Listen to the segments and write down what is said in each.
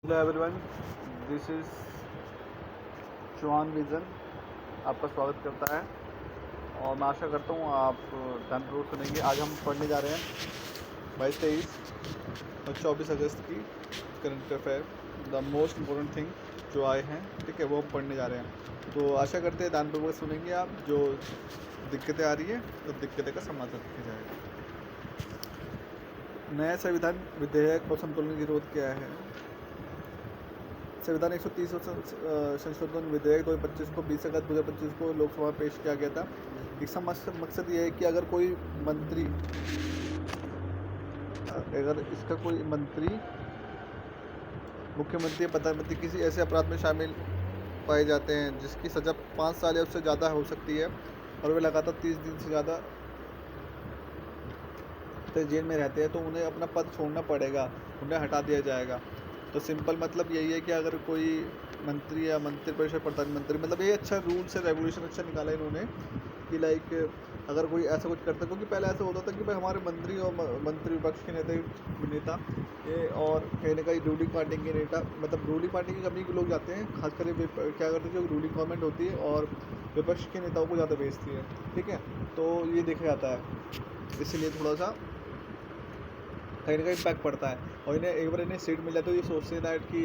Hello everyone, this is Chauhan vision आपका स्वागत करता है और मैं आशा करता हूँ आप ध्यानपूर्वक सुनेंगे। आज हम पढ़ने जा रहे हैं 22, 23 और 24 अगस्त की current affair, the most important thing जो आए हैं, ठीक है, वो हम पढ़ने जा रहे हैं। तो आशा करते हैं ध्यानपूर्वक सुनेंगे आप। जो दिक्कतें आ रही है तो दिक्कतें का समाधान किया जाएगा। नया संविधान विधेयक और संतुलन की जरूरत क्या है? संविधान 130 संशोधन विधेयक 2025 को 20 अगस्त 2025 को लोकसभा में पेश किया गया था। इसका मकसद ये है कि अगर कोई मंत्री मुख्यमंत्री या प्रधानमंत्री किसी ऐसे अपराध में शामिल पाए जाते हैं जिसकी सज़ा 5 साल या उससे ज़्यादा हो सकती है और वे लगातार 30 दिन से ज़्यादा जेल में रहते हैं तो उन्हें अपना पद छोड़ना पड़ेगा, उन्हें हटा दिया जाएगा। तो सिंपल मतलब यही है कि अगर कोई मंत्री या मंत्री परिषद प्रधानमंत्री, मतलब ये अच्छा रूल्स है, रेवोल्यूशन अच्छा निकाला इन्होंने कि लाइक अगर कोई ऐसा कुछ करता है, क्योंकि पहले ऐसा होता था कि भाई हमारे मंत्री और मंत्री विपक्ष के नेता ये और कहीं ना कहीं रूलिंग पार्टी के नेता, मतलब रूलिंग पार्टी की कमी के लोग जाते हैं, खासकर क्या करते हैं जो रूलिंग गवर्नमेंट होती है और विपक्ष के नेताओं को ज़्यादा भेजती है, ठीक है। तो ये देखा जाता है, इसलिए थोड़ा सा कहीं ना कहीं इम्पैक्ट पड़ता है। और इन्हें सीट मिल जाए तो ये सोचते हैं दैट कि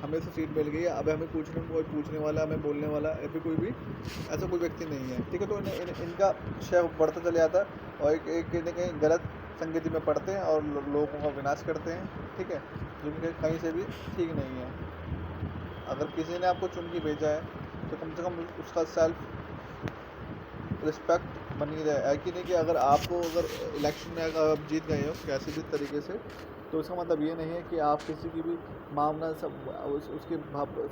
हमें तो सीट मिल गई है, अब हमें कोई पूछने वाला, हमें बोलने वाला या फिर कोई भी ऐसा कोई व्यक्ति नहीं है, ठीक है। तो इनका शेयर बढ़ता चले जाता है और एक कहीं ना कहीं गलत संगति में पड़ते हैं और लोगों का विनाश करते हैं, ठीक है, जो कि कहीं से भी ठीक नहीं है। अगर किसी ने आपको चुन के भेजा है तो कम से कम उसका सेल्फ रिस्पेक्ट बनी रहे, है कि नहीं। कि अगर इलेक्शन में अगर आप जीत गए हो कैसे भी तरीके से, तो इसका मतलब ये नहीं है कि आप किसी की भी भावना उसकी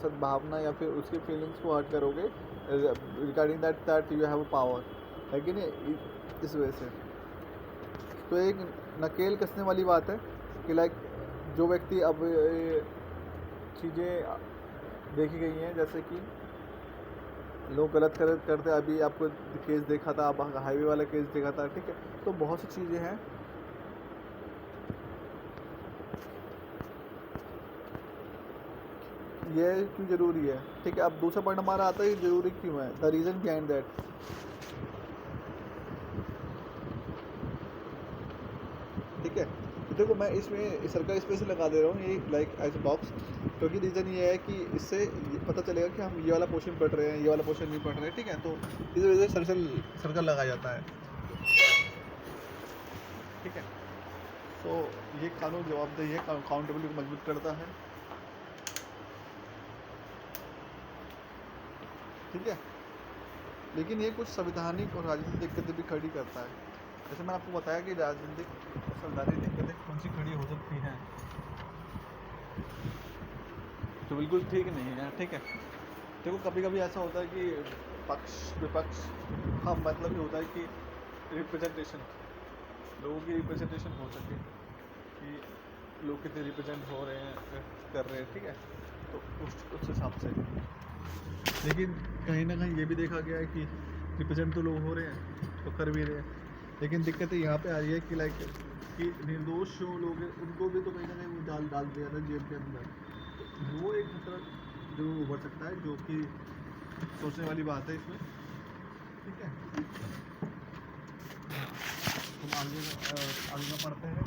सद्भावना या फिर उसकी फीलिंग्स को हर्ट करोगे regarding that you have power, है कि नहीं। इस वजह से तो एक नकेल कसने वाली बात है कि लाइक जो व्यक्ति अब चीज़ें देखी गई हैं, जैसे कि लोग गलत करते, अभी आपको केस देखा था, अब हाईवे वाला केस देखा था, ठीक है। तो बहुत सी चीज़ें हैं, ये क्यों ज़रूरी है, ठीक है। अब दूसरा पॉइंट हमारा आता है ज़रूरी क्यों है, द रीज़न बिहाइंड दैट, ठीक है। तो देखो मैं इसमें सर्कल स्पेस लगा दे रहा हूँ ये लाइक एज बॉक्स, क्योंकि रीज़न ये है कि इससे पता चलेगा कि हम ये वाला पोर्शन पढ़ रहे हैं, ये वाला पोर्शन नहीं पढ़ रहे हैं, ठीक है। तो इस वजह से सर्कल लगाया जाता है, ठीक है। तो ये कानून जवाबदेही है, अकाउंटेबिलिटी को मजबूत करता है, ठीक है। लेकिन ये कुछ संवैधानिक और राजनीतिक दिक्कतें भी खड़ी करता है। जैसे मैंने आपको बताया कि राजनीतिक और संवैधानिक दिक्कतें कौन सी खड़ी हो सकती हैं, तो बिल्कुल ठीक नहीं है, ठीक है। देखो कभी कभी ऐसा होता है कि पक्ष विपक्ष का मतलब ये होता है कि रिप्रेजेंटेशन, लोगों की रिप्रेजेंटेशन हो सके कि लोग कितने रिप्रेजेंट हो रहे हैं, कर रहे हैं, ठीक है। तो उस हिसाब से, लेकिन कहीं ना कहीं ये भी देखा गया है कि रिप्रेजेंट तो लोग हो रहे हैं तो कर भी रहे हैं, लेकिन दिक्कतें यहाँ पे आ रही है कि लाइक कि निर्दोष जो लोग हैं उनको भी तो कहीं ना कहीं वो डाल दिया था जेल के अंदर। तो वो एक खतरा जो उभर सकता है, जो कि सोचने वाली बात है इसमें, ठीक है। हम आगे का पढ़ते हैं।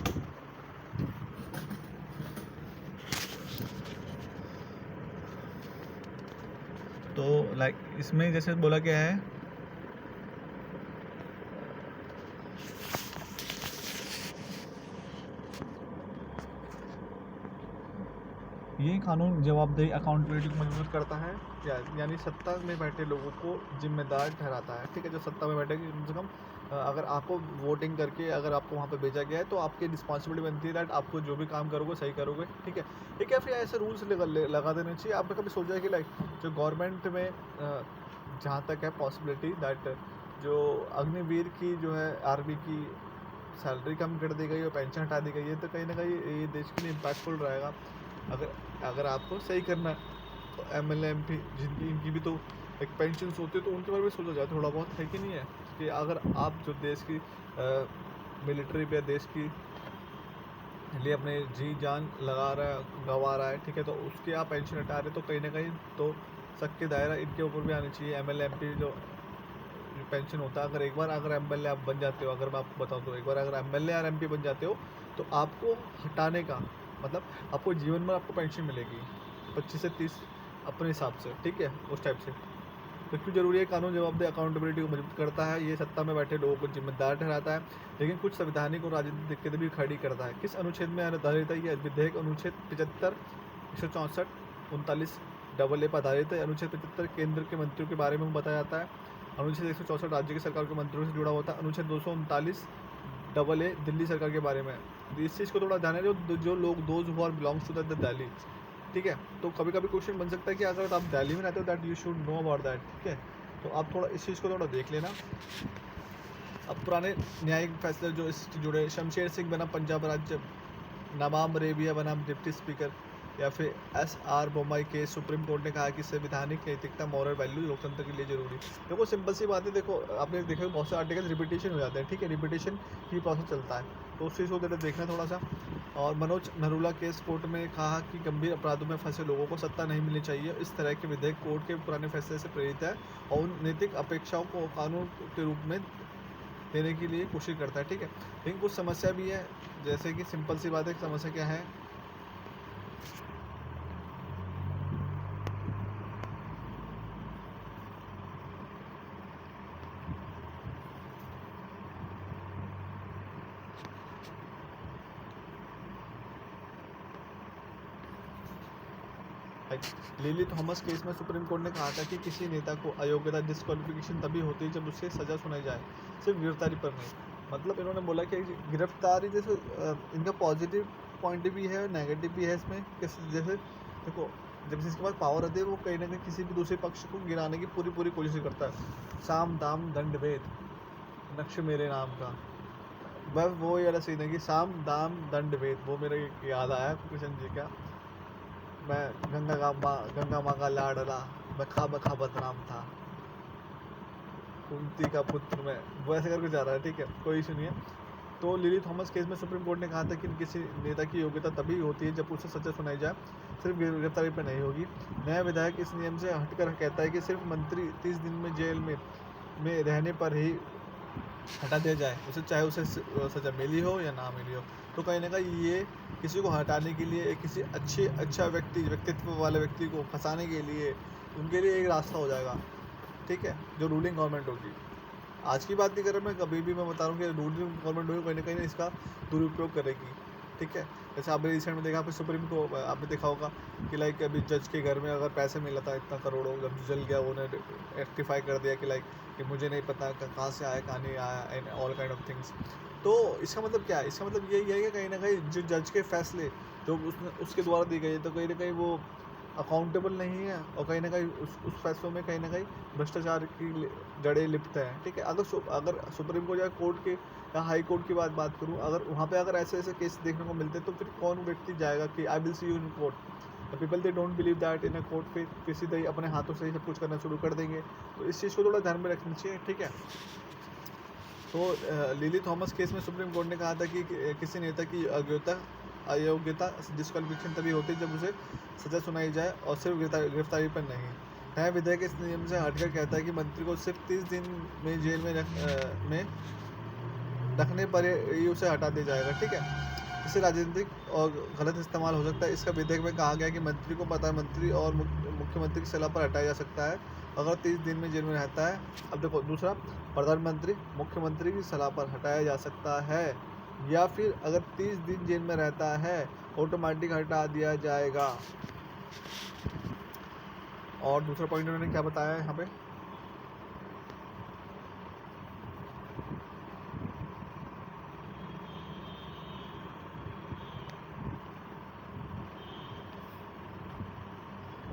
तो लाइक इसमें जैसे बोला गया है, ये कानून जवाबदेही अकाउंटेबिलिटी को मजबूत करता है, यानी सत्ता में बैठे लोगों को जिम्मेदार ठहराता है, ठीक है। जो सत्ता में बैठे कम से कम अगर आपको वोटिंग करके अगर आपको वहाँ पे भेजा गया है तो आपकी रिस्पॉन्सिबिलिटी बनती है दैट आपको जो भी काम करोगे सही करोगे, ठीक है। ठीक है, फिर ऐसे रूल्स लगा देने चाहिए। आपने कभी सोचा है कि लाइक जो गवर्नमेंट में जहाँ तक है पॉसिबिलिटी दैट जो अग्निवीर की जो है आर्मी की सैलरी कम कर दी गई और पेंशन हटा दी गई है, तो कहीं ना कहीं ये देश के लिए इम्पैक्टफुल रहेगा। अगर आपको सही करना है तो MLA MP जिनकी इनकी भी तो एक पेंशन होती है, तो उनके बारे में सोचा जाए थोड़ा बहुत, है कि नहीं है। कि अगर आप जो देश की मिलिट्री पे देश की लिए अपने जी जान लगा रहा है, गंवा रहा है, ठीक है, तो उसके आप पेंशन हटा रहे तो कहीं ना कहीं तो शक के दायरा इनके ऊपर भी आनी चाहिए। एमएलए एमपी जो पेंशन होता है, अगर एक बार अगर एमएलए आप बन जाते हो, अगर मैं आपको बताऊं तो एक बार अगर एमएलए और एमपी बन जाते हो तो आपको हटाने का मतलब आपको जीवन में आपको पेंशन मिलेगी 25 से 30 अपने हिसाब से, ठीक है, उस टाइप से। तो क्यों जरूरी है? कानून जवाबदेही अकाउंटेबिलिटी को मजबूत करता है, ये सत्ता में बैठे लोगों को जिम्मेदार ठहराता है, लेकिन कुछ संवैधानिक और राजनीतिक दिक्कतें भी खड़ी करता है। किस अनुच्छेद में आधारित है ये विधेयक? अनुच्छेद 75, 164, 39 डबल ए पर आधारित है। अनुच्छेद 75 केंद्र के मंत्रियों के बारे में बताया जाता है। अनुच्छेद 164 राज्य की सरकार के मंत्रियों से जुड़ा होता है। अनुच्छेद 239 डबल ए दिल्ली सरकार के बारे में। इस चीज़ को थोड़ा ध्यान है, जो लोग those who are belongs to the Delhi, ठीक है। तो कभी कभी क्वेश्चन बन सकता है कि अगर आप दिल्ली में रहते हो that you should know about that, ठीक है। तो आप थोड़ा इस चीज़ को थोड़ा देख लेना। अब पुराने न्यायिक फैसले जो इससे जुड़े, शमशेर सिंह बना पंजाब राज्य, नवाब रेबिया बना डिप्टी स्पीकर, या फिर SR बोम्मई के सुप्रीम कोर्ट ने कहा कि संवैधानिक नैतिकता मॉरल वैल्यू लोकतंत्र के लिए जरूरी। देखो सिंपल सी बात है, देखो आपने देखा बहुत से आर्टिकल रिपीटेशन हो जाते हैं, ठीक है, रिपीटेशन की प्रोसेस चलता है, तो उस चीज़ को देखना थोड़ा सा। और मनोज नरूला केस कोर्ट में कहा कि गंभीर अपराधों में फंसे लोगों को सत्ता नहीं मिलनी चाहिए। इस तरह के विधेयक कोर्ट के पुराने फैसले से प्रेरित है और उन नैतिक अपेक्षाओं को कानून के रूप में देने के लिए कोशिश करता है, ठीक है। लेकिन कुछ समस्या भी है, जैसे कि सिंपल सी बात है, समस्या क्या है? लिली थॉमस केस में सुप्रीम कोर्ट ने कहा था कि किसी नेता को अयोग्यता डिस्क्वालिफिकेशन तभी होती है जब उसे सजा सुनाई जाए, सिर्फ गिरफ्तारी पर नहीं। मतलब इन्होंने बोला कि गिरफ्तारी जैसे इनका पॉजिटिव पॉइंट भी है और नेगेटिव भी है इसमें। जैसे देखो, जब जिसके पास पावर होती है वो कहीं ना कहीं किसी भी दूसरे पक्ष को गिराने की पूरी पूरी कोशिश करता है। साम दाम दंड भेद, नक्श मेरे नाम का, बस वो वाला सीन है कि साम दाम दंड भेद, वो मेरे याद आया कृष्ण जी का। मैं गंगा माँ का लाडला, मैं खा बदनाम था, कुंती का पुत्र मैं, वो ऐसे करके जा रहा है, ठीक है, कोई इशू नहीं है। तो लिली थॉमस केस में सुप्रीम कोर्ट ने कहा था कि किसी नेता की योग्यता तभी होती है जब उसे सजा सुनाई जाए, सिर्फ गिरफ्तारी पर नहीं होगी। नया विधायक इस नियम से हटकर कहता है कि सिर्फ मंत्री 30 दिन में जेल में रहने पर ही हटा दिया जाए, उसे चाहे उसे सजा मिली हो या ना मिली हो। तो कहीं ना कहीं ये किसी को हटाने के लिए, किसी अच्छा व्यक्तित्व वाले व्यक्ति को फंसाने के लिए उनके लिए एक रास्ता हो जाएगा, ठीक है, जो रूलिंग गवर्नमेंट होगी। आज की बात नहीं कर रहा मैं, कभी भी मैं बता रहा हूँ कि रूलिंग गवर्नमेंट होगी कहीं ना कहीं इसका दुरुपयोग करेगी, ठीक है। जैसे आपने रिसेंट में देखा, आपने सुप्रीम को आपने देखा होगा कि लाइक अभी जज के घर में अगर पैसे मिला था इतना करोड़ों, जब जल गया उन्होंने रेक्टिफाई कर दिया कि लाइक कि मुझे नहीं पता कहाँ से आया कहाँ नहीं आया, and all kind of things. तो इसका मतलब क्या है? इसका मतलब यही है कि कहीं ना कहीं जो जज के फैसले जो उसके द्वारा दी गई है, तो कहीं ना कहीं वो अकाउंटेबल नहीं है, और कहीं ना कहीं उस फैसलों में कहीं ना कहीं भ्रष्टाचार की जड़ें लिप्त हैं, ठीक है। अगर सुप्रीम कोर्ट या कोर्ट के या हाई कोर्ट की बात करूँ, अगर वहाँ पे अगर ऐसे ऐसे केस देखने को मिलते हैं तो फिर कौन व्यक्ति जाएगा कि I will see you in court. People they don't believe that in a court, फिर किसी तरह अपने हाथों से ही सब कुछ करना शुरू कर देंगे। तो इस चीज़ को थोड़ा ध्यान में रखना चाहिए, ठीक है। तो लिली थॉमस केस में सुप्रीम कोर्ट ने कहा था कि किसी नेता की अयोग्यता डिस्क्वालिफिकेशन तभी होती है जब उसे सजा सुनाई जाए और सिर्फ गिरफ्तारी पर नहीं। नया विधेयक इस नियम से हटकर कहता है कि मंत्री को सिर्फ 30 दिन में जेल में रखने पर ही उसे हटा दिया जाएगा, ठीक है। इससे राजनीतिक और गलत इस्तेमाल हो सकता है। इसका विधेयक में कहा गया कि मंत्री को प्रधानमंत्री और मुख्यमंत्री की सलाह पर हटाया जा सकता है अगर 30 दिन में जेल में रहता है। अब देखो दूसरा, प्रधानमंत्री मुख्यमंत्री की सलाह पर हटाया जा सकता है, या फिर अगर 30 दिन जेल में रहता है ऑटोमेटिक हटा दिया जाएगा। और दूसरा पॉइंट उन्होंने क्या बताया यहाँ पे,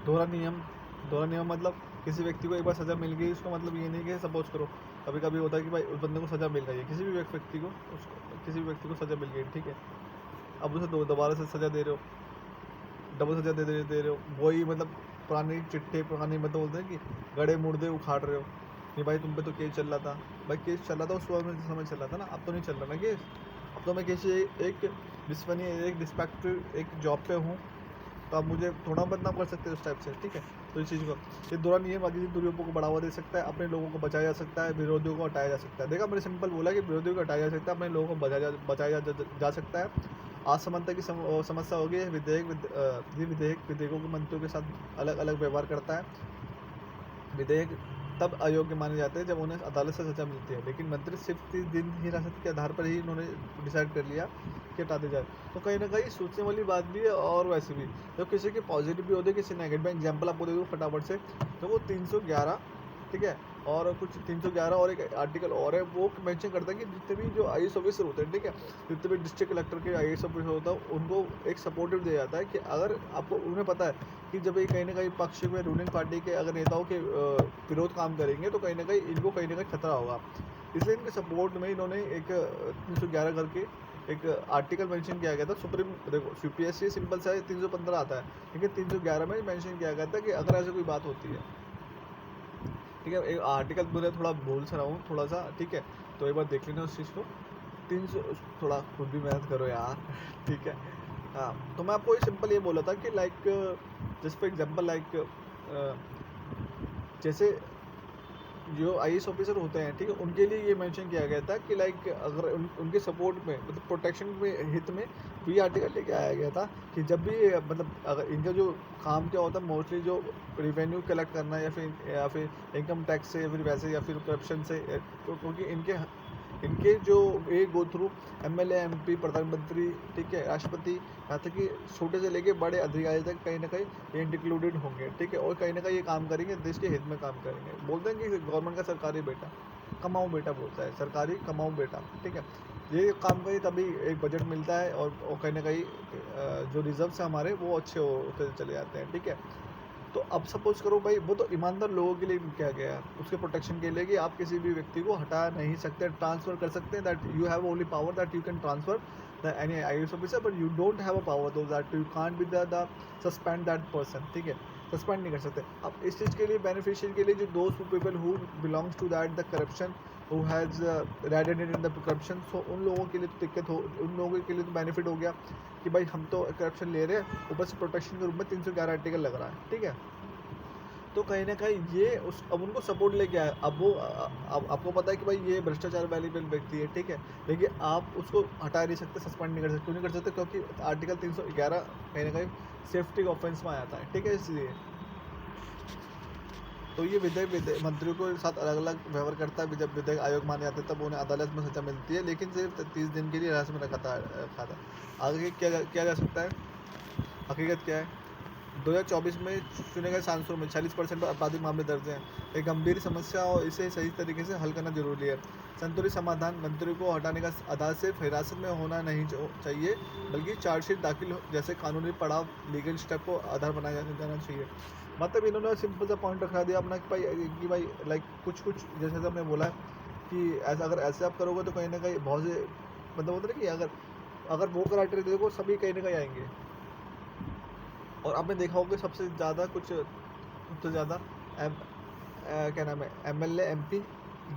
दोहरा नियम मतलब किसी व्यक्ति को एक बार सज़ा मिल गई, उसका मतलब ये नहीं कि सपोज करो कभी कभी होता है कि भाई उस बंदे को सज़ा मिल गई है, किसी भी व्यक्ति को सज़ा मिल गई, ठीक है। अब उसे दोबारा से सज़ा दे रहे हो, डबल सज़ा दे रहे हो, वही मतलब पुरानी चिट्ठे, पुरानी मतलब बोलते हैं कि गड़े मुर्दे उखाड़ रहे हो। नहीं भाई तुम पे तो केस चल रहा था, भाई केस चल रहा था उस वक्त में समय चल रहा था ना, अब तो नहीं चल रहा ना केस, अब तो मैं किसी एक विश्वसनीय, एक रिस्पेक्टेड एक जॉब पे हूँ, तो आप मुझे थोड़ा बदनाम कर सकते हो उस टाइप से, ठीक है। तो इस चीज़ को, ये दौरान ये बाकी दुरुपयोग को बढ़ावा दे सकता है, अपने लोगों को बचाया जा सकता है, विरोधियों को हटाया जा सकता है। देखा, मैंने सिंपल बोला कि विरोधियों को हटाया जा सकता है, अपने लोगों को बचाया जा सकता है। असमानता की समस्या होगी। ये विधेयकों के मंत्रियों के साथ अलग अलग व्यवहार करता है। विधेयक तब अयोग्य माने जाते हैं जब उन्हें अदालत से सजा मिलती है, लेकिन मंत्री सिर्फ 30 दिन ही हिरासत के आधार पर ही इन्होंने डिसाइड कर लिया कि हटा दिया जाए। तो कहीं ना कहीं सोचने वाली बात भी है, और वैसे भी तो किसी के पॉजिटिव भी होते हैं, किसी नेगेटिव। मैं एग्जाम्पल आपको दे दूँ फटाफट से। तो वो 311, ठीक है, और कुछ 311 और एक आर्टिकल और है, वो मेंशन करता है कि जितने भी जो IAS ऑफिसर होते हैं, ठीक है, जितने भी डिस्ट्रिक्ट कलेक्टर के IAS ऑफिसर होता है, उनको एक सपोर्टिव दिया जाता है कि अगर आपको, उन्हें पता है कि जब ये कहीं ना कहीं पक्ष में रूलिंग पार्टी के अगर नेताओं के विरोध काम करेंगे, तो कहीं ना कहीं खतरा होगा। इसलिए इनके सपोर्ट में इन्होंने एक 311 करके एक आर्टिकल मेंशन किया गया था। सुप्रीम, देखो UPSC सिंपल सा है, 315 आता है, लेकिन 311 में मेंशन किया गया था कि अगर ऐसी कोई बात होती है, ठीक है, एक आर्टिकल बोले, थोड़ा बोल सा रहा हूँ थोड़ा सा, ठीक है, तो एक बार देख लेना उस चीज़ को। 300, थोड़ा खुद भी मेहनत करो यार ठीक है। हाँ, तो मैं आपको सिंपल ये बोला था कि like, just for example, like जैसे जो IAS ऑफिसर होते हैं, ठीक है, उनके लिए ये मेंशन किया गया था कि लाइक अगर उनके सपोर्ट में, मतलब प्रोटेक्शन में हित में, तो ये आर्टिकल लेके आया गया था कि जब भी मतलब अगर इनका जो काम क्या होता है, मोस्टली जो रिवेन्यू कलेक्ट करना, या फिर इनकम टैक्स से, या फिर वैसे, या फिर करप्शन से, तो क्योंकि इनके जो ये गो थ्रू MLA MP प्रधानमंत्री, ठीक है, राष्ट्रपति, यहाँ तक कि छोटे से लेके बड़े अधिकारी तक कहीं ना कहीं ये इंक्लूडेड होंगे, ठीक है, और कहीं ना कहीं ये काम करेंगे, देश के हित में काम करेंगे। बोलते हैं कि गवर्नमेंट का सरकारी बेटा कमाऊँ बेटा, बोलता है सरकारी कमाऊँ बेटा, ठीक है, ये काम करें तभी एक बजट मिलता है, और कहीं ना कहीं जो रिजर्व्स हैं हमारे, वो अच्छे होते चले जाते हैं, ठीक है। तो अब सपोज करो भाई, वो तो ईमानदार लोगों के लिए किया गया है, उसके प्रोटेक्शन के लिए, कि आप किसी भी व्यक्ति को हटा नहीं सकते, ट्रांसफर कर सकते हैं, that you have only power that you can transfer the any IAS officer, but you don't have a power to that you can't be the suspend that person, ठीक है, सस्पेंड नहीं कर सकते। अब इस चीज़ के लिए बेनिफिशियल के लिए, जो दोस्त people who belongs to that the corruption, who has raided in the corruption, so उन लोगों के लिए तो दिक्कत हो, उन लोगों के लिए तो बेनिफिट हो गया कि भाई हम तो करप्शन ले रहे हैं, ऊपर से प्रोटेक्शन के रूप में 311 आर्टिकल लग रहा है, ठीक है। तो कहीं ना कहीं ये उस, अब उनको सपोर्ट लेके आए, अब वो अब आपको पता है कि भाई ये भ्रष्टाचार वाली व्यक्ति है, ठीक है, लेकिन आप उसको हटा नहीं सकते, सस्पेंड नहीं कर सकते। क्यों नहीं कर सकते? क्योंकि आर्टिकल 311 कहीं ना कहीं सेफ्टी ऑफेंस में आ जाता है, ठीक है, इसलिए। तो ये विधेयक मंत्रियों के साथ अलग अलग व्यवहार करता है। जब विधेयक आयोग माने जाते हैं तब उन्हें अदालत में सजा मिलती है, लेकिन सिर्फ 30 दिन के लिए हिरासत में रखा था। आगे किया जा सकता है, हकीकत क्या है? 2024 में चुने गए सांसदों में 40% पर आपराधिक मामले दर्ज हैं। एक गंभीर समस्या और इसे सही तरीके से हल करना जरूरी है। संतुलित समाधान, मंत्री को हटाने का अदालत सिर्फ हिरासत में होना नहीं चाहिए, बल्कि चार्जशीट दाखिल जैसे कानूनी पड़ाव, लीगल स्टेप को आधार बनाया जाना चाहिए। मतलब इन्होंने सिंपल सा पॉइंट रखा दिया अपना कि भाई लाइक कुछ जैसे हमने बोला कि ऐसा, अगर ऐसे आप करोगे तो कहीं ना कहीं बहुत से मतलब होता है कि अगर वो क्राइटेरिया देखो, सभी कहीं ना कहीं आएंगे। और आपने देखा होगा सबसे ज़्यादा सबसे ज़्यादा क्या नाम है, MLA MP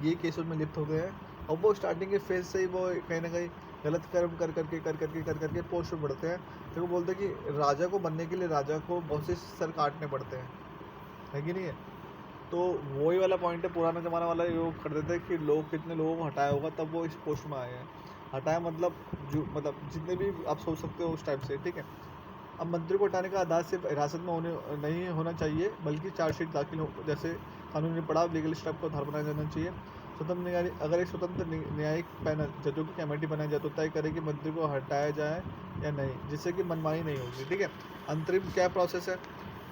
ये केसों में लिप्त हो गए हैं, और वो स्टार्टिंग के फेज से ही वो कहीं ना कहीं गलत कर्म कर करके पोस्ट पर बढ़ते हैं। तो वो बोलते हैं कि राजा को बनने के लिए राजा को बहुत से सर काटने पड़ते हैं, है कि नहीं है? तो वही वाला पॉइंट है, पुराना ज़माना वाला योग कर देते हैं कि लोग कितने लोगों को हटाया होगा तब वो इस पोस्ट में आए हैं। हटाया मतलब जो, मतलब जितने भी आप सोच सकते हो उस टाइप से, ठीक है। अब मंत्री को हटाने का अदालत सिर्फ हिरासत में नहीं होना चाहिए, बल्कि चार्जशीट दाखिल हो जैसे कानूनी पड़ाव, लीगल स्टेप को आधार बनाया जाना चाहिए। स्वतंत्र न्याय, अगर एक स्वतंत्र न्यायिक पैनल जजों की कमेटी बनाई जाए तो तय करे कि मंत्री को हटाया जाए या नहीं, जिससे कि मनमानी नहीं होगी, ठीक है। अंतरिम क्या प्रोसेस है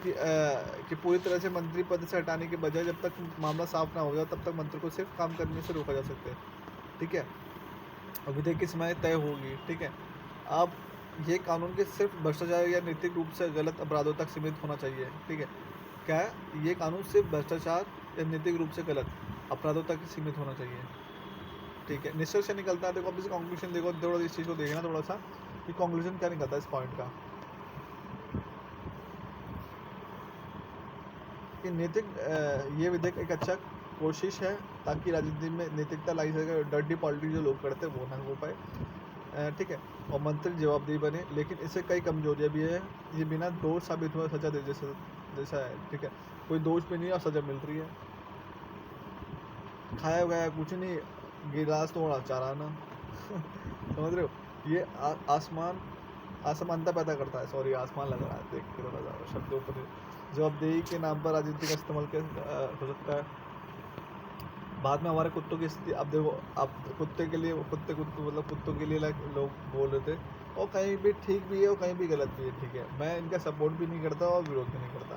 कि पूरी तरह से मंत्री पद से हटाने के बजाय जब तक मामला साफ ना हो जाए तब तक मंत्री को सिर्फ काम करने से रोका जा सकता है, ठीक है। और विधेयक की सीमाएँ तय होगी, ठीक है। अब ये कानून के सिर्फ भ्रष्टाचार या नैतिक रूप से गलत अपराधों तक सीमित होना चाहिए, ठीक है। क्या है? ये कानून सिर्फ भ्रष्टाचार या नैतिक रूप से गलत अपराधों तक ही सीमित होना चाहिए, ठीक है। निष्कर्ष क्या निकलता है? देखो, अब इस कंक्लूजन देखो, थोड़ा इस चीज़ को देखना थोड़ा सा कि कंक्लूजन क्या निकलता है इस पॉइंट का, कि नैतिक ये विधेयक एक अच्छा कोशिश है ताकि राजनीति में नैतिकता लाई सके, डर्टी पॉलिटिक्स जो लोग करते हैं वो ना हो पाए। ठीक है, और मंत्री जवाबदेही बने, लेकिन इससे कई कमजोरियां भी है। ये बिना दोष साबित हुआ सजा दे जैसा जैसा है, ठीक है, कोई दोष भी नहीं है और सजा मिल रही है। खाया गया कुछ नहीं, गिलास तोड़ा चार आना समझ रहे हो? ये आसमान असमानता पैदा करता है। सॉरी, आसमान लग रहा है देख के थोड़ा ज़्यादा शब्दों पर। जवाबदेही के नाम पर राजनीति का इस्तेमाल हो सकता है। बाद में हमारे कुत्तों की स्थिति, अब देखो, अब कुत्ते के लिए कुत्ते मतलब कुत्तों के लिए लोग बोल रहे थे, और कहीं भी ठीक भी है और कहीं भी गलत भी है, ठीक है, मैं इनका सपोर्ट भी नहीं करता और विरोध भी नहीं करता।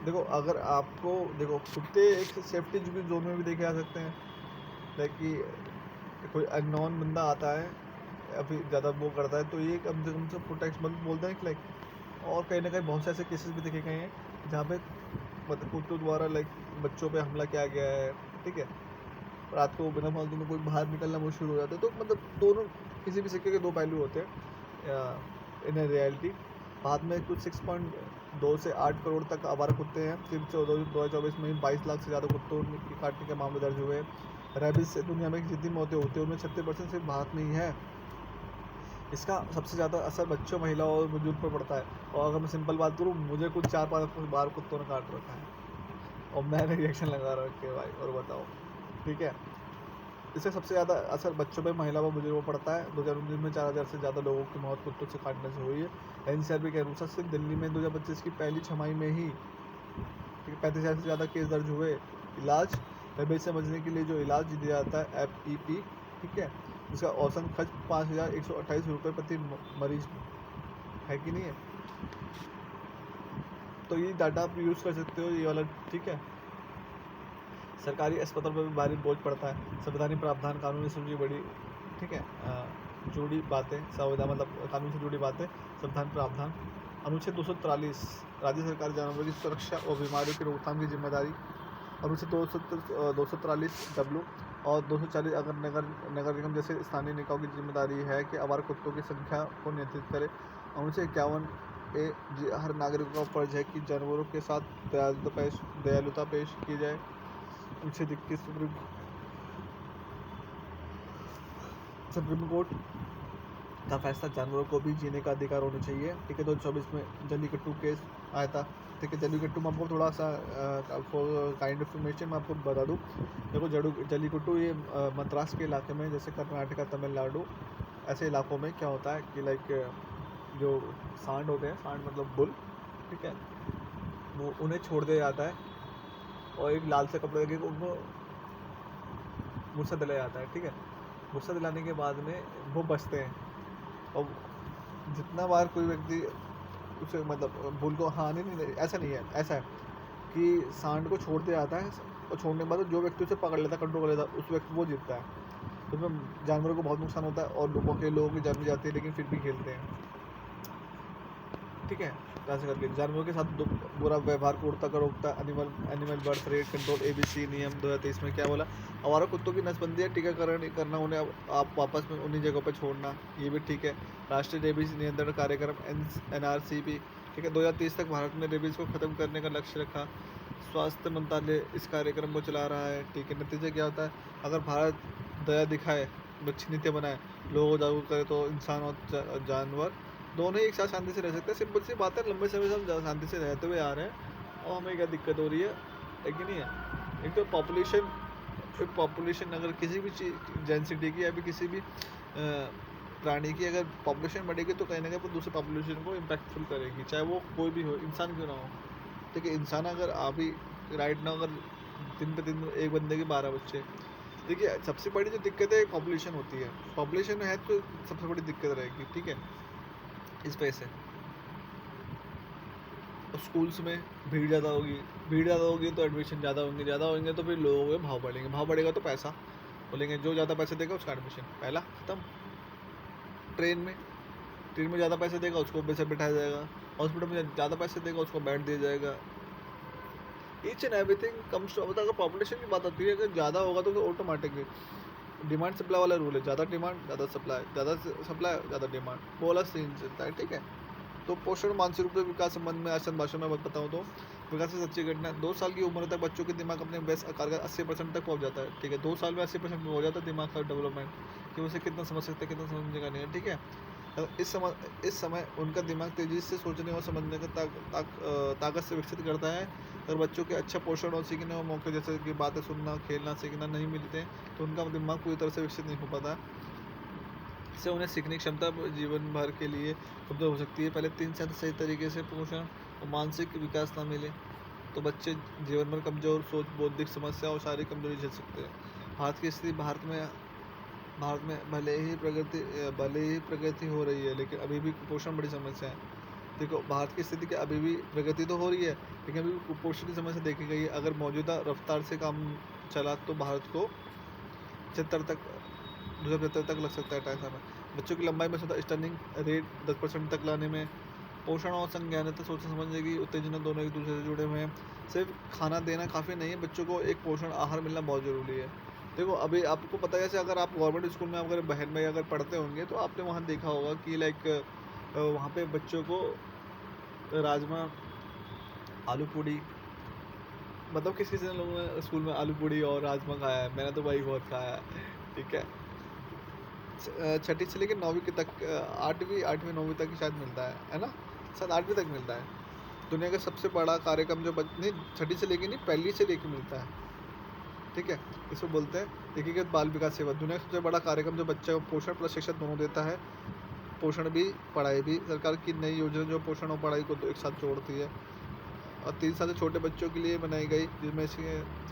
देखो, अगर आपको देखो, कुत्ते एक सेफ्टी जोन में भी देखे जा सकते हैं। लाइक कि कोई अननोन बंदा आता है या फिर ज़्यादा वो करता है, तो ये कम से प्रोटेक्ट बोलते हैं कि लाइक, और कहीं ना कहीं बहुत से ऐसे केसेस भी देखे गए हैं जहाँ पे मतलब कुत्तों द्वारा लाइक बच्चों पे हमला किया गया है, ठीक है, रात को बिना फालतू में कोई बाहर निकलना मुश्किल हो जाता है। तो मतलब दोनों, किसी भी सिक्के के दो पहलू होते हैं इन रियलिटी। बाद में कुछ 6.2 से 8 करोड़ तक आवारा कुत्ते हैं। सिर्फ 2024 में 22 लाख से ज़्यादा कुत्तों के काटने के मामले दर्ज हुए। रेबीज से दुनिया में जितनी मौतें होती हैं उनमें 36% सिर्फ भारत में ही है। इसका सबसे ज़्यादा असर बच्चों, महिलाओं और बुजुर्ग पर पड़ता है। और अगर मैं सिंपल बात करूँ, मुझे कुछ 4-5 बार कुत्तों ने काट रखा है और मैंने रिएक्शन लगा रखे है भाई, और बताओ, ठीक है। इससे सबसे ज़्यादा असर बच्चों पर, महिला व बुजुर्गों पर पड़ता है। 2019 में 4000 से ज़्यादा लोगों की मौत कुत्तों से काटने से हुई है। NCRB के अनुसार सिर्फ दिल्ली में 2025 की पहली छमाही में ही 35,000 से ज़्यादा केस दर्ज हुए। इलाज, रेबीज से बचने के लिए जो इलाज दिया जाता है FEP, ठीक है, इसका औसत खर्च 5,128 रुपये प्रति मरीज है कि नहीं है? तो ये डाटा आप यूज़ कर सकते हो, ये वाला, ठीक है। सरकारी अस्पताल पर भी भारी बोझ पड़ता है। संवैधानिक प्रावधान, कानूनी सूची बड़ी, ठीक है, जुड़ी बातें, संविधान मतलब कानून से जुड़ी बातें, संविधान प्रावधान। अनुच्छेद 243, राज्य सरकार जानवरों की सुरक्षा और बीमारियों की रोकथाम की जिम्मेदारी। अनुच्छेद 243W और 240, अगर नगर निगम जैसे स्थानीय निकायों की जिम्मेदारी है कि आवारा कुत्तों की संख्या को नियंत्रित करे। अनुच्छेद 51A, हर नागरिक का फर्ज है कि जानवरों के साथ दयालुता पेश की जाए। अनुच्छेद 21, सुप्रीम कोर्ट का फैसला, जानवरों को भी जीने का अधिकार होना चाहिए, ठीक है। 2024 में जल्लीकट्टू केस आया था, ठीक है। जल्लीकट्टू में आपको थोड़ा सा काइंड इन्फॉर्मेशन मैं आपको बता दूं। देखो, जल्लीकट्टू ये मद्रास के इलाके में, जैसे कर्नाटका, तमिलनाडु, ऐसे इलाकों में क्या होता है कि लाइक जो सांड होते हैं, सांड मतलब बुल, ठीक है, वो उन्हें छोड़ दिया जाता है और एक लाल से कपड़े के उनको गुस्सा दिलाया जाता है, ठीक है। गुस्सा दिलाने के बाद में वो बचते हैं, और जितना बार कोई व्यक्ति उसे मतलब बुल को, हाँ नहीं, ऐसा नहीं है, ऐसा है कि सांड को छोड़ दिया जाता है और छोड़ने के बाद जो व्यक्ति उसे पकड़ लेता है, कंट्रोल कर लेता है, उस व्यक्ति वो जीतता है। तो उसमें जानवरों को बहुत नुकसान होता है और लोगों की जान भी जाती है, लेकिन फिर भी खेलते हैं, ठीक है। ऐसे करके जानवरों के साथ बुरा व्यवहार को उड़ता कर रोकता। Animal birth rate control ABC नियम 2023 में क्या बोला? आवारा कुत्तों की नसबंदी, टीकाकरण करना, उन्हें आप वापस में उन्हीं जगहों पर छोड़ना, ये भी ठीक है। राष्ट्रीय रेबीज नियंत्रण कार्यक्रम NRCP, ठीक है, 2030 तक भारत में रेबीज को खत्म करने का लक्ष्य रखा। स्वास्थ्य मंत्रालय इस कार्यक्रम को चला रहा है, ठीक है। नतीजा क्या होता है? अगर भारत दया दिखाए, अच्छी नीतियाँ बनाए, लोगों को जागरूक करे, तो इंसान और जानवर दोनों ही एक साथ शांति से रह सकते हैं। सिंपल सी बात है, लंबे समय से हम शांति से रहते हुए आ रहे हैं और हमें क्या दिक्कत हो रही है कि नहीं है? एक तो पॉपुलेशन अगर किसी भी चीज़, डेंसिटी की या फिर किसी भी प्राणी की अगर पॉपुलेशन बढ़ेगी तो कहीं ना कहीं वो दूसरे पॉपुलेशन को इम्पैक्टफुल करेगी, चाहे वो कोई भी हो, इंसान क्यों ना हो, ठीक है। इंसान अगर अभी राइट ना, अगर दिन पे दिन एक बंदे के 12 बच्चे, देखिए सबसे बड़ी जो दिक्कत है पॉपुलेशन होती है। पॉपुलेशन है तो सबसे बड़ी दिक्कत रहेगी, ठीक है। इस वजह से स्कूल्स में भीड़ ज़्यादा होगी तो एडमिशन ज़्यादा होंगे तो फिर लोगों के भाव बढ़ेगा तो पैसा बोलेंगे, जो ज़्यादा पैसे देगा उसका एडमिशन पहला खत्म। ट्रेन में ज़्यादा पैसे देगा उसको पैसे बिठाया जाएगा, हॉस्पिटल में ज़्यादा पैसे देगा उसको बेड दिया जाएगा। Each and everything comes to, अगर पॉपुलेशन की बात आती है, अगर ज़्यादा होगा तो ऑटोमेटिकली डिमांड सप्लाई वाला रूल है, ज़्यादा डिमांड ज़्यादा सप्लाई, ज़्यादा डिमांड, वो वाला सीन चलता है, ठीक है। तो पोषण और मानसिक रूप से विकास संबंध में आसान भाषा में बताऊँ तो विकास की सच्ची घटना 2 साल की उम्र तक बच्चों के दिमाग अपने बेस्ट आकार का 80% तक पहुंच जाता है। ठीक है, 2 साल में 80% हो जाता है दिमाग का डेवलपमेंट, कि उसे कितना समझ सकते हैं कितना समझने का नहीं है। ठीक है, इस समय उनका दिमाग तेजी से सोचने और समझने का ताकत से विकसित करता है। अगर बच्चों के अच्छा पोषण और सीखने और मौके जैसे कि बातें सुनना, खेलना, सीखना नहीं मिलते तो उनका दिमाग पूरी तरह से विकसित नहीं हो पाता। इससे उन्हें सीखने की क्षमता जीवन भर के लिए कमजोर हो सकती है। पहले 3 साल सही तरीके से पोषण और मानसिक विकास ना मिले तो बच्चे जीवन भर कमजोर सोच, बौद्धिक समस्या और शारीरिक कमजोरी झेल सकते हैं। भारत की स्थिति भारत में भले ही प्रगति हो रही है, लेकिन अभी भी कुपोषण बड़ी समस्या है। देखो, भारत की स्थिति क्या, अभी भी प्रगति तो हो रही है, लेकिन अभी भी कुपोषण की समस्या देखी गई है। अगर मौजूदा रफ्तार से काम चला तो भारत को 75 तक 2075 तक लग सकता है टाइम समय। बच्चों की लंबाई में सुधार, स्टर्निंग रेट 10% तक लाने में, पोषण और संज्ञानित सोचने समझने की उत्तेजना दोनों एक दूसरे से जुड़े हुए हैं। सिर्फ खाना देना काफ़ी नहीं है, बच्चों को एक पोषण आहार मिलना बहुत ज़रूरी है। देखो, अभी आपको पता है, जैसे अगर आप गवर्नमेंट स्कूल में अगर बहन भाई अगर पढ़ते होंगे तो आपने वहाँ देखा होगा कि लाइक वहाँ पे बच्चों को राजमा, आलू पूड़ी, मतलब किसी किसी लोगों ने स्कूल में आलू पूड़ी और राजमा खाया है, मैंने तो भाई बहुत खाया है। ठीक है, छठी से लेकर 9वीं की तक, 8वीं 9वीं तक ही शायद मिलता है ना, शायद 8वीं तक मिलता है। दुनिया का सबसे बड़ा कार्यक्रम जो नहीं, छठी से लेके नहीं, पहली से लेके मिलता है। ठीक है, इसको बोलते हैं एकीकृत बाल विकास सेवा। दुनिया का सबसे बड़ा कार्यक्रम जो बच्चे को पोषण प्लस शिक्षा दोनों देता है, पोषण भी पढ़ाई भी। सरकार की नई योजना जो पोषण और पढ़ाई को एक साथ जोड़ती है और 3 साल से छोटे बच्चों के लिए बनाई गई, जिसमें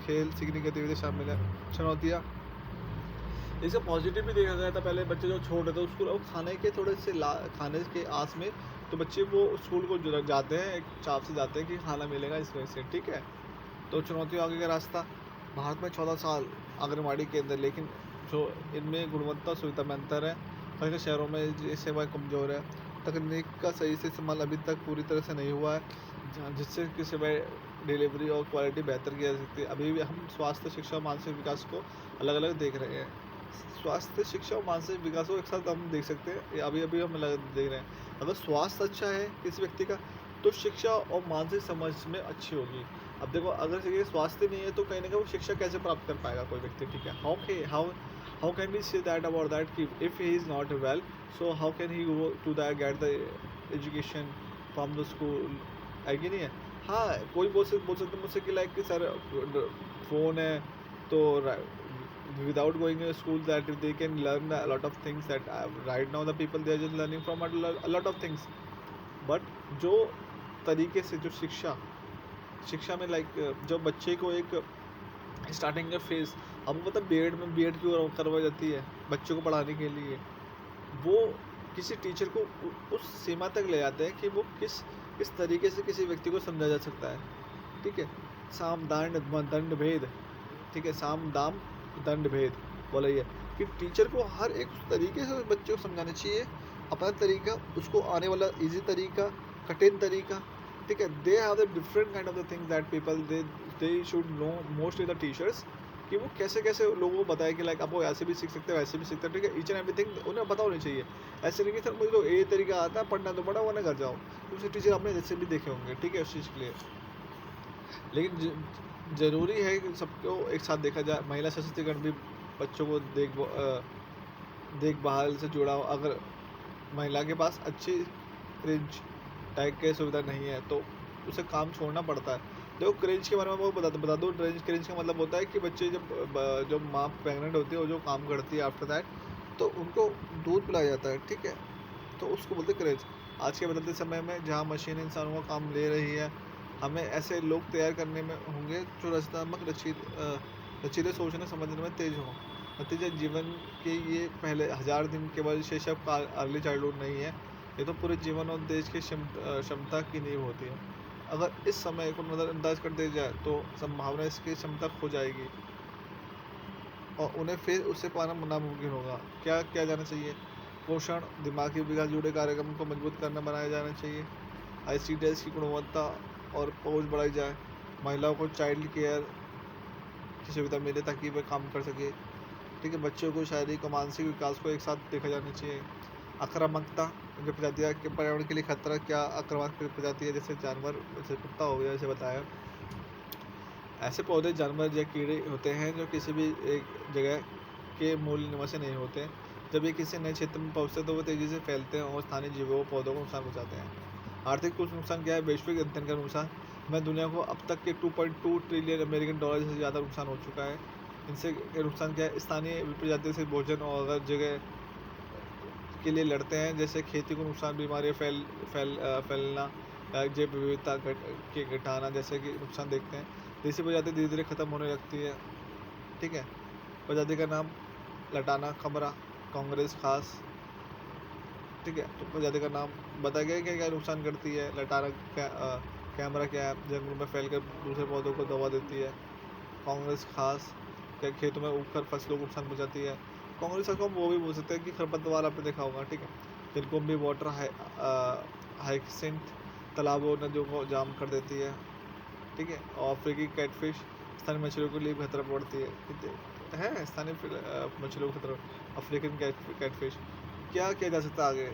खेल सीखने की गतिविधि शामिल है। चुनौतियाँ, इसका पॉजिटिव भी देखा गया था। पहले बच्चे जो छोड़ रहे थे स्कूल, अब खाने के थोड़े से खाने के आस में तो बच्चे वो स्कूल को जाते हैं, एक चाप से जाते हैं कि खाना मिलेगा इस वजह से। ठीक है, तो चुनौतियों आगे का रास्ता, भारत में 14 साल आंगनबाड़ी केंद्र, लेकिन जो इनमें गुणवत्ता सुविधा में अंतर है। कई शहरों में ये सेवाएँ कमज़ोर है। तकनीक का सही से इस्तेमाल अभी तक पूरी तरह से नहीं हुआ है, जिससे कि सेवाएँ डिलीवरी और क्वालिटी बेहतर की जा सकती है। अभी भी हम स्वास्थ्य, शिक्षा और मानसिक विकास को अलग अलग देख रहे हैं। स्वास्थ्य, शिक्षा और मानसिक विकास को एक साथ हम देख सकते हैं, ये अभी अभी हम अलग देख रहे हैं। अगर स्वास्थ्य अच्छा है किसी व्यक्ति का तो शिक्षा और मानसिक समझ में अच्छी होगी। अब देखो, अगर ये स्वास्थ्य नहीं है तो कहीं ना कहीं वो शिक्षा कैसे प्राप्त कर पाएगा कोई व्यक्ति। ठीक है, how can we say that about that कि if he is not well, so how can he go to that get the education from the school, है कि नहीं है। हाँ, कोई बोल सकते मुझसे कि लाइक सर फ़ोन है तो without going to school that they can learn a lot of things that right now the people they are just learning from a lot of things, but जो तरीके से जो शिक्षा में लाइक जब बच्चे को एक स्टार्टिंग का फेज, आपको पता है बीएड क्यों करवाई जाती है बच्चों को पढ़ाने के लिए, वो किसी टीचर को उस सीमा तक ले जाते हैं कि वो किस तरीके से किसी व्यक्ति को समझा जा सकता है। ठीक है, साम दंड भेद, ठीक है, साम दाम दंड भेद बोला ये कि टीचर को हर एक तरीके से बच्चे को समझाना चाहिए, अपना तरीका, उसको आने वाला इजी तरीका, कठिन तरीका। ठीक है, they have the different kind of the things that people they should know mostly the teachers, कि वो कैसे कैसे लोगों को बताए कि लाइक आप वो ऐसे भी सीख सकते हो, वैसे भी सीखते हो। ठीक है, ईच एंड एवरीथिंग उन्हें पता होनी चाहिए। ऐसे नहीं कि सर मुझे तो ये तरीका आता है, पढ़ना तो पढ़ा, वरना घर जाओ। दूसरे टीचर आपने जैसे भी देखे होंगे। ठीक है, उस चीज़ के लिए लेकिन ज़रूरी है कि सबको एक साथ देखा जाए। महिला सशक्तिकरण भी बच्चों को देखभाल से जुड़ा हो। अगर महिला के पास अच्छी क्रिंज टाइप की सुविधा नहीं है तो उसे काम छोड़ना पड़ता है। देखो, क्रिंज के बारे में वो बता दूँ। क्रिंज का मतलब होता है कि बच्चे जब माँ प्रेगनेंट होती है और जो काम करती है आफ्टर दैट, तो उनको दूध पिलाया जाता है। ठीक है, तो उसको बोलते हैं क्रिंज। आज के बदलते समय में जहाँ मशीन इंसानों का काम ले रही है, हमें ऐसे लोग तैयार करने में होंगे जो रचनात्मक, लचीले सोचने समझने में तेज हों। नतीजा जीवन के ये पहले 1000 दिन केवल शैशव का अर्ली चाइल्डहुड नहीं है, ये तो पूरे जीवन और देश की क्षमता की नींव होती है। अगर इस समय को नज़रअंदाज कर दिया जाए तो संभावना इसकी क्षमता खो जाएगी और उन्हें फिर उससे पाना नामुमकिन होगा। क्या किया जाना चाहिए? पोषण, दिमागी विकास जुड़े कार्यक्रम को मजबूत करना बनाया जाना चाहिए। ICDS की गुणवत्ता और पहुंच बढ़ाई जाए। महिलाओं को चाइल्ड केयर की सुविधा मिले ताकि वे काम कर सके। ठीक है, बच्चों को शारीरिक और मानसिक विकास को एक साथ देखा जाना चाहिए। आक्रामकता, जो प्रजातियाँ के पर्यावरण के लिए खतरा, क्या आक्रामक प्रजाति है, जैसे जानवर, जैसे कुत्ता हो गया, जैसे बताया। ऐसे पौधे, जानवर या कीड़े होते हैं जो किसी भी एक जगह के मूल निवासी नहीं होते। जब ये किसी नए क्षेत्र में पहुँचते हैं तो वो तेज़ी से फैलते हैं और स्थानीय जीवों, पौधों को नुकसान पहुँचाते हैं। आर्थिक कुछ नुकसान क्या है? वैश्विक अध्ययन के अनुसार मैं दुनिया को अब तक के 2.2 ट्रिलियन अमेरिकन डॉलर से ज़्यादा नुकसान हो चुका है। इनसे के नुकसान क्या है? स्थानीय प्रजातियों से भोजन और अगर जगह के लिए लड़ते हैं, जैसे खेती को नुकसान, बीमारियाँ फैलना, जैव विविधता के घटाना जैसे कि नुकसान देखते हैं। देसी प्रजाति धीरे धीरे खत्म होने लगती है। ठीक है। प्रजाति का नाम लटाना खमरा कांग्रेस खास। ठीक है। तो प्रजाति का नाम बताया गया क्या क्या नुकसान करती है। लटाना कैमरा क्या है? जंगलों में फैलकर दूसरे पौधों को दबा देती है। कांग्रेस खास क्या खेतों में उगकर फसलों को नुकसान पहुँचाती है। कांग्रेस को हम वो भी बोल सकते हैं कि खरपतवार आपने देखा होगा। ठीक है। जिनको भी वाटर हाइसिंथ तालाबों, नदियों को जाम कर देती है। ठीक है। और अफ्रीकी कैटफिश स्थानीय मछलियों के लिए खतरा पड़ती है स्थानीय मछलियों को खतरा। African catfish. क्या किया जा सकता है आगे?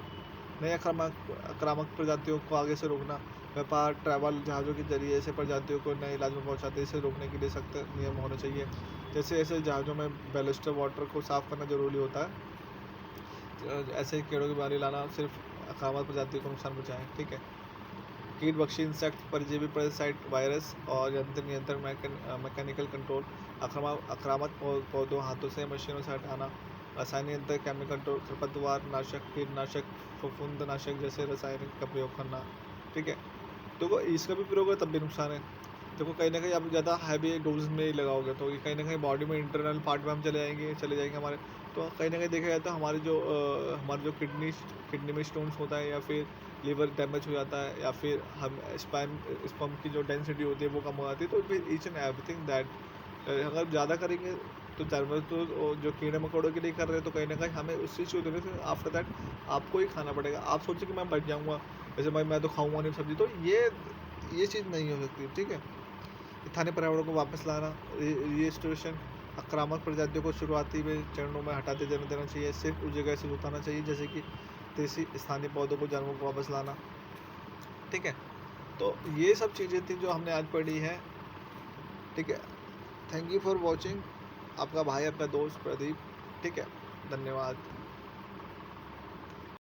नए आक्रामक प्रजातियों को आगे से रोकना, व्यापार, ट्रैवल जहाज़ों के जरिए ऐसे प्रजातियों को नए इलाज में पहुँचाते, इसे रोकने के लिए सख्त नियम होने चाहिए। जैसे ऐसे जहाज़ों में बैलिस्टर वाटर को साफ़ करना ज़रूरी होता है। ऐसे कीड़ों की बीमारी लाना सिर्फ आक्रामक प्रजातियों को नुकसान पहुँचाएँ। ठीक है। कीट बख्शी, इंसेक्ट, परजीवी, पैरासाइट, वायरस और यंत्र नियंत्रण, मैकेनिकल कंट्रोल, आक्रामक पौधों हाथों से, मशीनों से हटाना, रासायनिक यंत्र, केमिकल कंट्रोल, खरपतवार नाशक, कीटनाशक, फफूंदनाशक जैसे रासायनिक का प्रयोग करना। ठीक है। तो इसका भी प्रयोग है तब भी नुकसान है। देखो कहीं ना कहीं आप ज़्यादा हैवी डोज में लगाओगे तो ये कहीं ना कहीं बॉडी में इंटरनल पार्ट में हम चले जाएंगे हमारे। तो कहीं ना कहीं देखा जाए तो हमारे जो किडनी में स्टोन्स होता है, या फिर लीवर डैमेज हो जाता है, या फिर हम स्पर्म की जो डेंसिटी होती है वो कम हो जाती है। तो फिर ईच एंड एवरीथिंग दैट अगर ज़्यादा करेंगे तो जानवर तो जो कीड़े मकोड़ों के लिए कर रहे हैं, तो कहीं ना कहीं हमें उस चीज़ को देने से आफ्टर दैट आपको ही खाना पड़ेगा। आप सोचिए कि मैं बच जाऊँगा, जैसे भाई मैं तो खाऊंगा नहीं सब्जी, तो ये चीज़ नहीं हो सकती। ठीक है। स्थानीय पर्यावरण को वापस लाना, रिस्टोरेशन, आक्रामक प्रजातियों को शुरुआती में चरणों में हटाते जाने देना चाहिए, सिर्फ उस जगह से उतारना चाहिए जैसे कि देसी स्थानीय पौधों को, जानवरों को वापस लाना। ठीक है। तो ये सब चीज़ें थी जो हमने आज पढ़ी है। ठीक है। Thank you for watching. आपका भाई, आपका दोस्त प्रदीप। ठीक है। धन्यवाद।